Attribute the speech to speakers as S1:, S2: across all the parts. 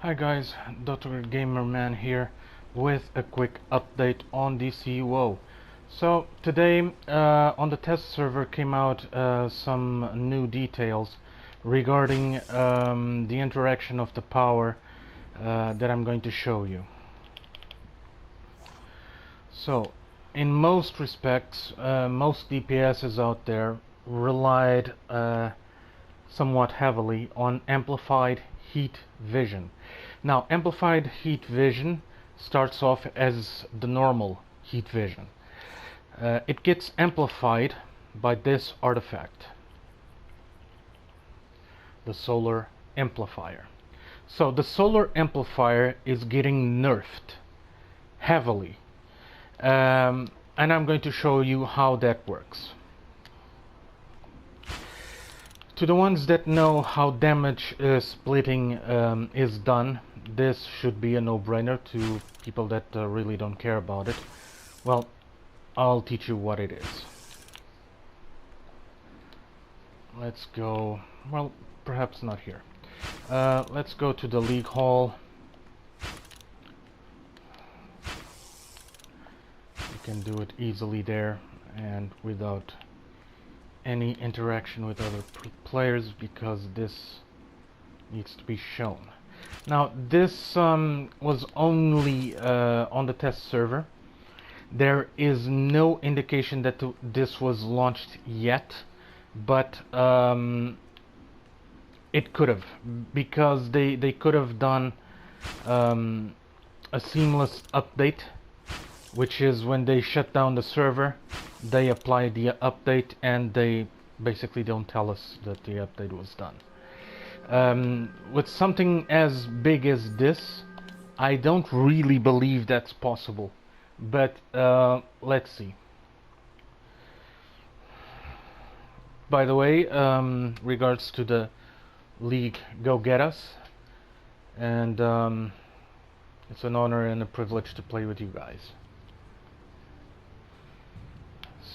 S1: Hi guys, Dr. Gamerman here with a quick update on DCUO. So today on the test server came out some new details regarding the interaction of the power that I'm going to show you. So in most respects, most DPSs out there relied somewhat heavily on amplified heat vision. Now, amplified heat vision starts off as the normal heat vision. It gets amplified by this artifact, the Solar Amplifier. So the Solar Amplifier is getting nerfed heavily, and I'm going to show you how that works. To the ones that know how damage splitting is done, this should be a no-brainer. To people that really don't care about it, well, I'll teach you what it is. Let's go, well, perhaps not here. Let's go to the League Hall. You can do it easily there and without any interaction with other players, because this needs to be shown. Now this was only on the test server. There is no indication that this was launched yet, but it could have, because they could have done a seamless update, which is when they shut down the server, they apply the update and they basically don't tell us that the update was done. With something as big as this, I don't really believe that's possible, but let's see. By the way, regards to the league, go get us, and it's an honor and a privilege to play with you guys.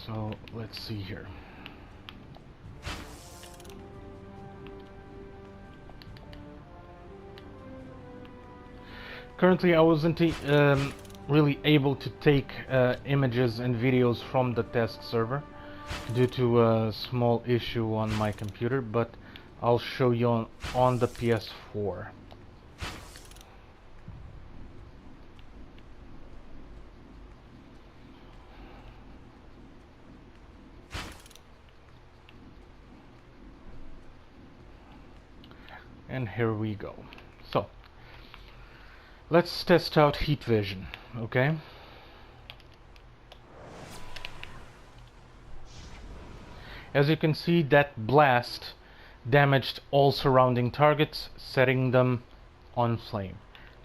S1: So let's see here. Currently I wasn't really able to take images and videos from the test server due to a small issue on my computer, but I'll show you on the PS4. And here we go. So let's test out heat vision, okay? As you can see, that blast damaged all surrounding targets, setting them on flame.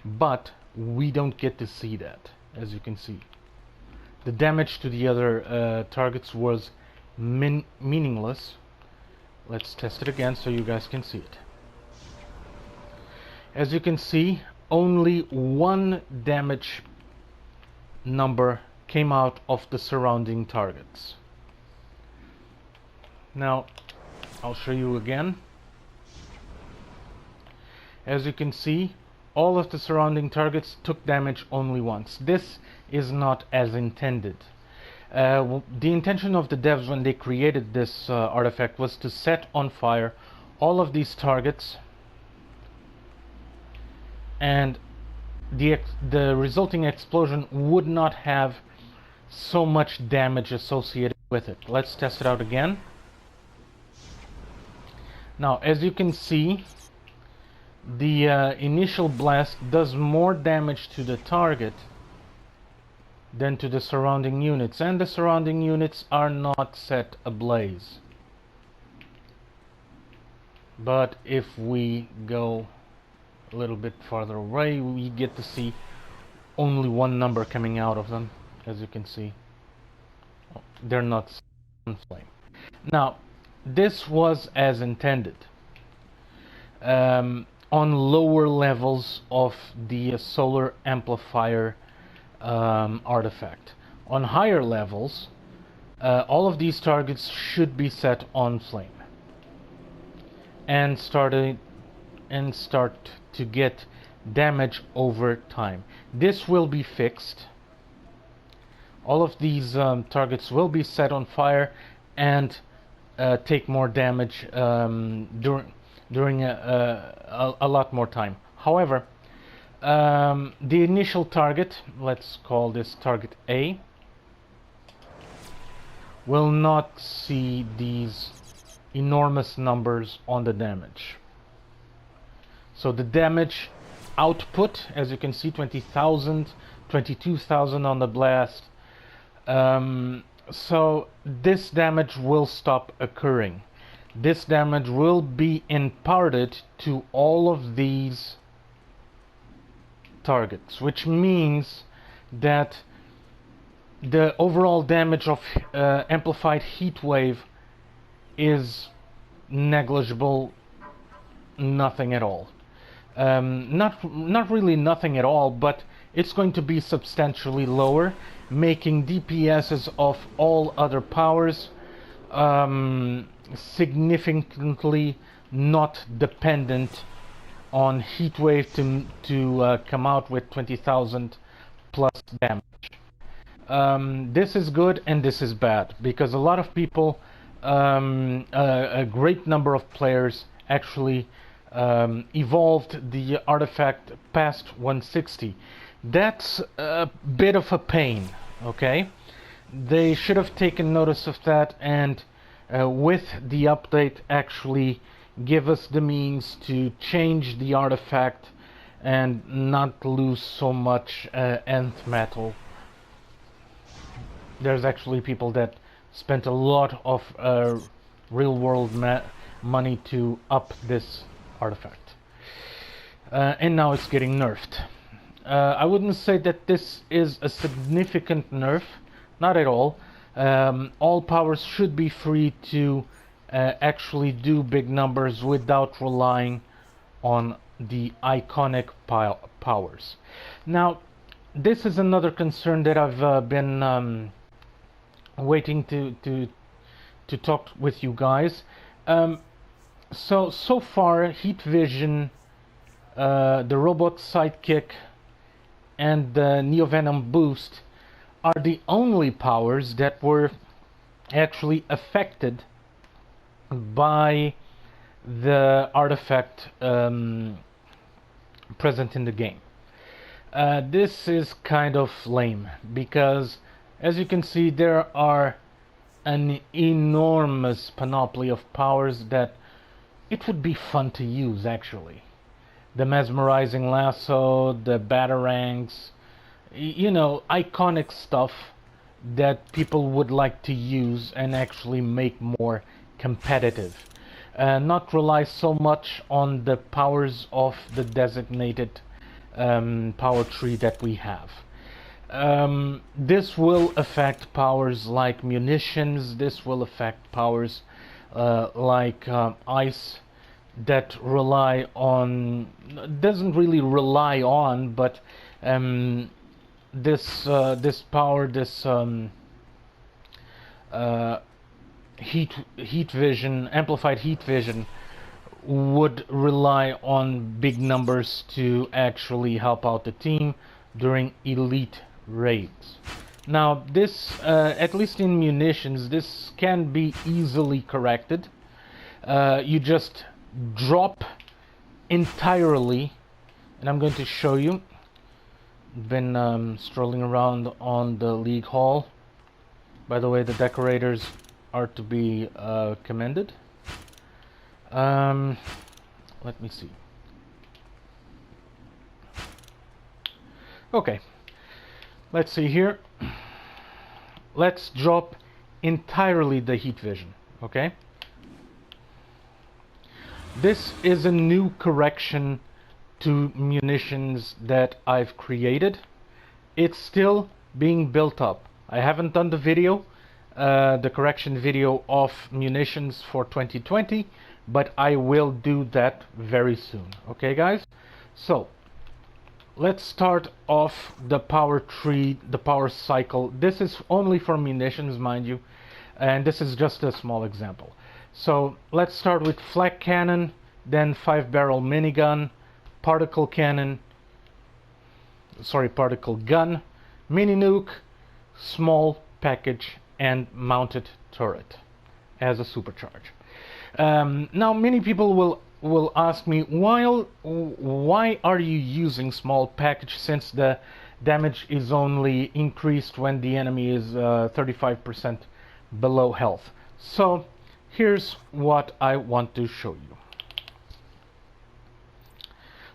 S1: But we don't get to see that, as you can see. The damage to the other targets was meaningless. Let's test it again so you guys can see it. As you can see, only one damage number came out of the surrounding targets. Now, I'll show you again. As you can see, all of the surrounding targets took damage only once. This is not as intended. The intention of the devs when they created this artifact was to set on fire all of these targets, and the resulting explosion would not have so much damage associated with it. Let's test it out again. Now, as you can see, the initial blast does more damage to the target than to the surrounding units, and the surrounding units are not set ablaze. But if we go a little bit farther away, we get to see only one number coming out of them. As you can see, they're not on flame. Now, this was as intended on lower levels of the Solar Amplifier artifact. On higher levels, all of these targets should be set on flame and start to get damage over time. This will be fixed. All of these targets will be set on fire and take more damage during a lot more time. However, the initial target, let's call this target A, will not see these enormous numbers on the damage. So the damage output, as you can see, 20,000, 22,000 on the blast. So this damage will stop occurring. This damage will be imparted to all of these targets, which means that the overall damage of amplified heat wave is negligible, nothing at all. Not really nothing at all, but it's going to be substantially lower, making DPSs of all other powers significantly not dependent on heatwave to come out with 20,000 plus damage. This is good and this is bad, because a lot of people, a great number of players actually evolved the artifact past 160. That's a bit of a pain, okay? They should have taken notice of that, and with the update actually give us the means to change the artifact and not lose so much nth metal. There's actually people that spent a lot of real-world money to up this artifact, and now it's getting nerfed. I wouldn't say that this is a significant nerf, not at all. All powers should be free to actually do big numbers without relying on the iconic powers. Now, this is another concern that I've been waiting to talk with you guys. So far, Heat Vision, the Robot Sidekick, and the Neovenom Boost are the only powers that were actually affected by the artifact present in the game. This is kind of lame, because as you can see, there are an enormous panoply of powers that it would be fun to use, actually. The Mesmerizing Lasso, the Batarangs, you know, iconic stuff that people would like to use and actually make more competitive. Not rely so much on the powers of the designated power tree that we have. This will affect powers like Munitions, this will affect powers like Ice, that rely on, doesn't really rely on, but this power, this heat vision, amplified heat vision, would rely on big numbers to actually help out the team during elite raids. Now this, at least in Munitions, this can be easily corrected. You just drop entirely, and I'm going to show you. Been strolling around on the League Hall. By the way, the decorators are to be commended. Let me see. Okay, let's see here. Let's drop entirely the heat vision, okay? This is a new correction to Munitions that I've created. It's still being built up. I haven't done the video, the correction video of Munitions for 2020, but I will do that very soon. Okay, guys? So, let's start off the power tree, the power cycle. This is only for Munitions, mind you, and this is just a small example. So let's start with flak cannon, then 5-barrel minigun, particle cannon, particle gun, mini nuke, small package, and mounted turret as a supercharge. Now many people will ask me, why are you using small package since the damage is only increased when the enemy is 35% below health? So here's what I want to show you.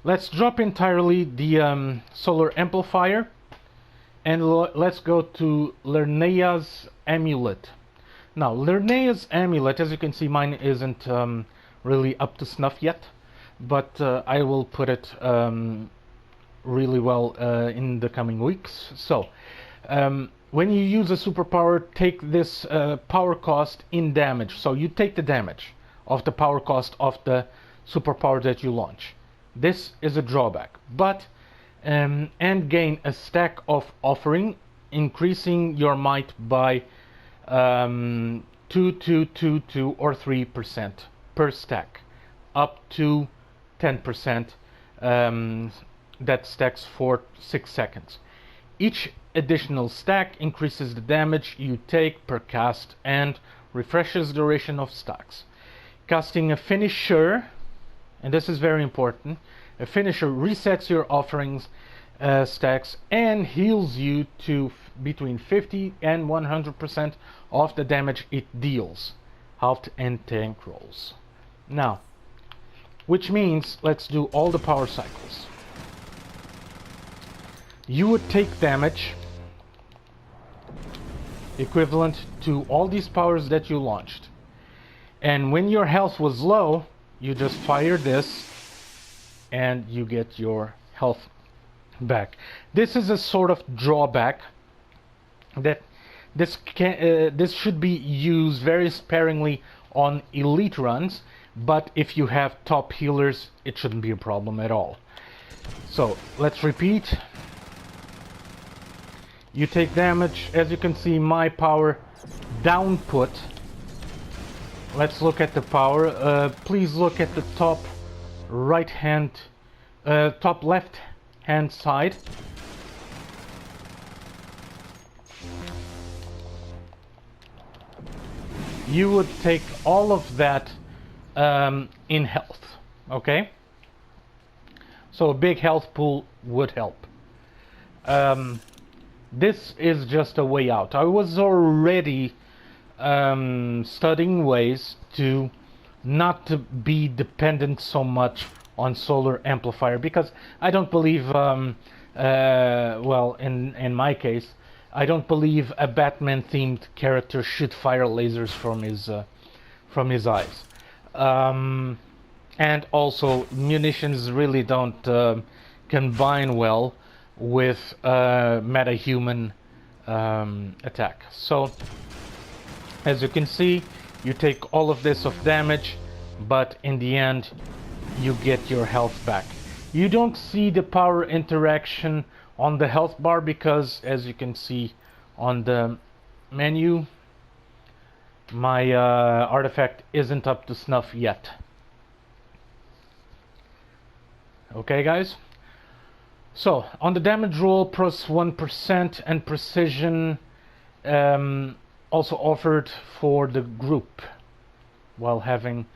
S1: Let's drop entirely the solar amplifier, and let's go to Lernaea's amulet. Now, Lernaea's amulet, as you can see, mine isn't really up to snuff yet, but I will put it really well in the coming weeks. So, when you use a superpower, take this power cost in damage. So you take the damage of the power cost of the superpower that you launch. This is a drawback, but and gain a stack of offering, increasing your might by 2 or 3% per stack, up to 10%. That stacks for 6 seconds. Each additional stack increases the damage you take per cast and refreshes duration of stacks. Casting a finisher, and this is very important, a finisher resets your offerings stacks and heals you to between 50 and 100% of the damage it deals, halved and tank rolls. Now, which means let's do all the power cycles. You would take damage equivalent to all these powers that you launched, and when your health was low, you just fire this and you get your health back. This is a sort of drawback that this should be used very sparingly on elite runs, but if you have top healers, it shouldn't be a problem at all. So let's repeat. You take damage. As you can see, my power downput. Let's look at the power. Please look at the top top left hand side. You would take all of that in health, okay? So a big health pool would help. This is just a way out. I was already studying ways to not to be dependent so much on solar amplifier, because I don't believe well, in my case, I don't believe a Batman themed character should fire lasers from his eyes, and also munitions really don't combine well with meta-human attack. So as you can see, you take all of this of damage, but in the end you get your health back. You don't see the power interaction on the health bar because, as you can see on the menu, my artifact isn't up to snuff yet. Okay guys, so on the damage roll, plus 1% and precision also offered for the group while having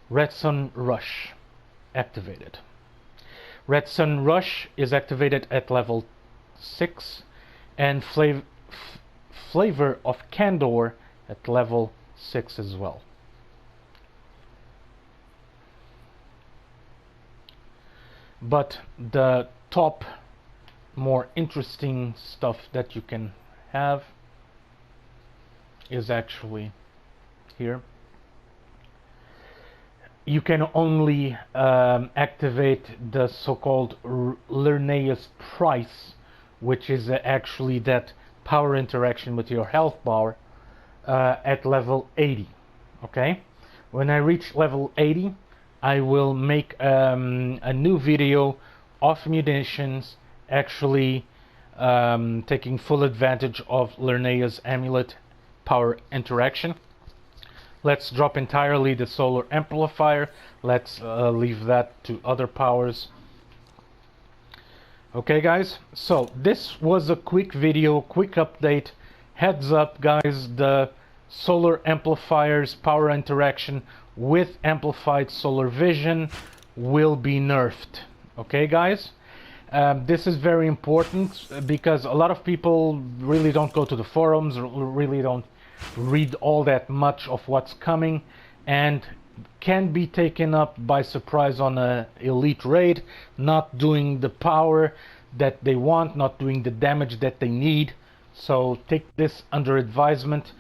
S1: Red Sun Rush activated. Red Sun Rush is activated at level 6 and Flavor of Candor at level 6 as well. But the top more interesting stuff that you can have is actually here. You can only activate the so-called Lernaea's price, which is actually that power interaction with your health bar at level 80. Okay, when I reach level 80, I will make a new video of munitions, actually taking full advantage of Lernaea's amulet power interaction. Let's drop entirely the solar amplifier. Let's leave that to other powers. Okay guys, so this was a quick video, quick update. Heads up guys, the solar amplifier's power interaction with amplified solar vision will be nerfed. Okay guys, this is very important because a lot of people really don't go to the forums, really don't read all that much of what's coming, and can be taken up by surprise on a elite raid, not doing the power that they want, not doing the damage that they need. So take this under advisement.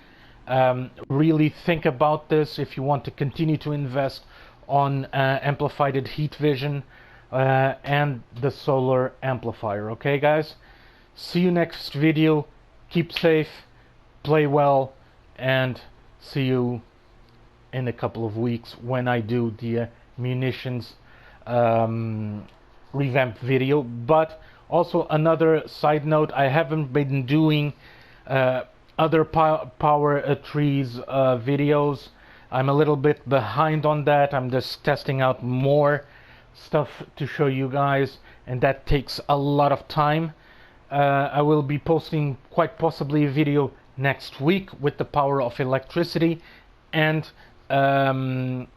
S1: Really think about this if you want to continue to invest on amplified heat vision and the solar amplifier. Okay guys, see you next video. Keep safe, play well, and see you in a couple of weeks when I do the munitions revamp video. But also another side note, I haven't been doing other power trees videos. I'm a little bit behind on that. I'm just testing out more stuff to show you guys, and that takes a lot of time. I will be posting quite possibly a video next week with the power of electricity and a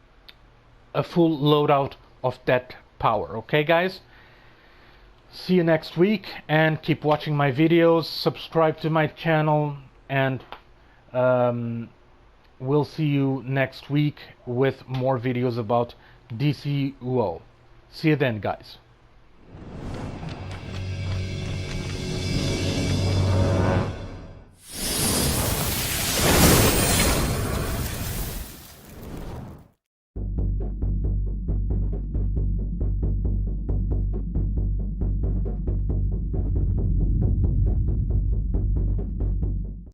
S1: full loadout of that power. Okay guys, see you next week, and keep watching my videos, subscribe to my channel, and we'll see you next week with more videos about DCUO. See you then guys.